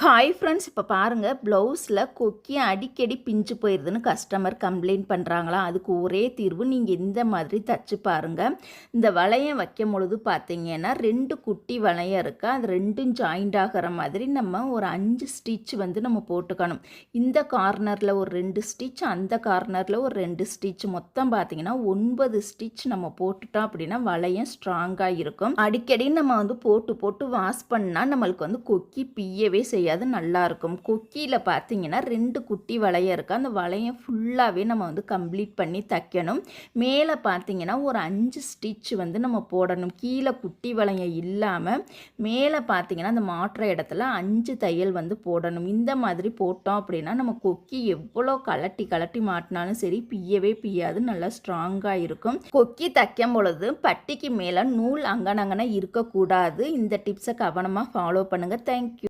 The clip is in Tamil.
ஹாய் ஃப்ரெண்ட்ஸ், இப்போ பாருங்கள், ப்ளவுஸில் கொக்கி அடிக்கடி பிஞ்சு போயிடுதுன்னு கஸ்டமர் கம்ப்ளைண்ட் பண்ணுறாங்களா? அதுக்கு ஒரே தீர்வு, நீங்கள் இந்த மாதிரி தச்சு பாருங்கள். இந்த வளையம் வைக்கும் பொழுது பார்த்தீங்கன்னா 2 குட்டி வளையம் இருக்குது. அது 2ம் ஜாயிண்ட் ஆகிற மாதிரி நம்ம ஒரு 5 ஸ்டிச் வந்து நம்ம போட்டுக்கணும். இந்த கார்னரில் ஒரு 2 ஸ்டிச், அந்த கார்னரில் ஒரு 2 ஸ்டிச், மொத்தம் பார்த்தீங்கன்னா 9 ஸ்டிச் நம்ம போட்டுட்டோம் அப்படின்னா வளையம் ஸ்ட்ராங்காக இருக்கும். அடிக்கடி நம்ம வந்து போட்டு போட்டு வாஷ் பண்ணால் நம்மளுக்கு வந்து கொக்கி பிய்யவே செய்யாது, நல்லாயிருக்கும். கொக்கியில் பார்த்தீங்கன்னா 2 குட்டி வளையம் இருக்குது. அந்த வளையம் ஃபுல்லாகவே நம்ம வந்து கம்ப்ளீட் பண்ணி தைக்கணும். மேலே பார்த்தீங்கன்னா ஒரு 5 ஸ்டிச் வந்து நம்ம போடணும். கீழே குட்டி வளையம் இல்லாமல் மேலே பார்த்தீங்கன்னா அந்த மாற்ற இடத்துல 5 தையல் வந்து போடணும். இந்த மாதிரி போட்டோம் அப்படின்னா நம்ம கொக்கி எவ்வளோ கலட்டி கலட்டி மாட்டினாலும் சரி பிய்யவே பிய்யாது, நல்லா ஸ்ட்ராங்காக இருக்கும். கொக்கி தைக்கும் பொழுது பட்டிக்கு மேலே நூல் அங்கனங்கன இருக்கக்கூடாது. இந்த டிப்ஸை கவனமாக ஃபாலோ பண்ணுங்கள். தேங்க்யூ.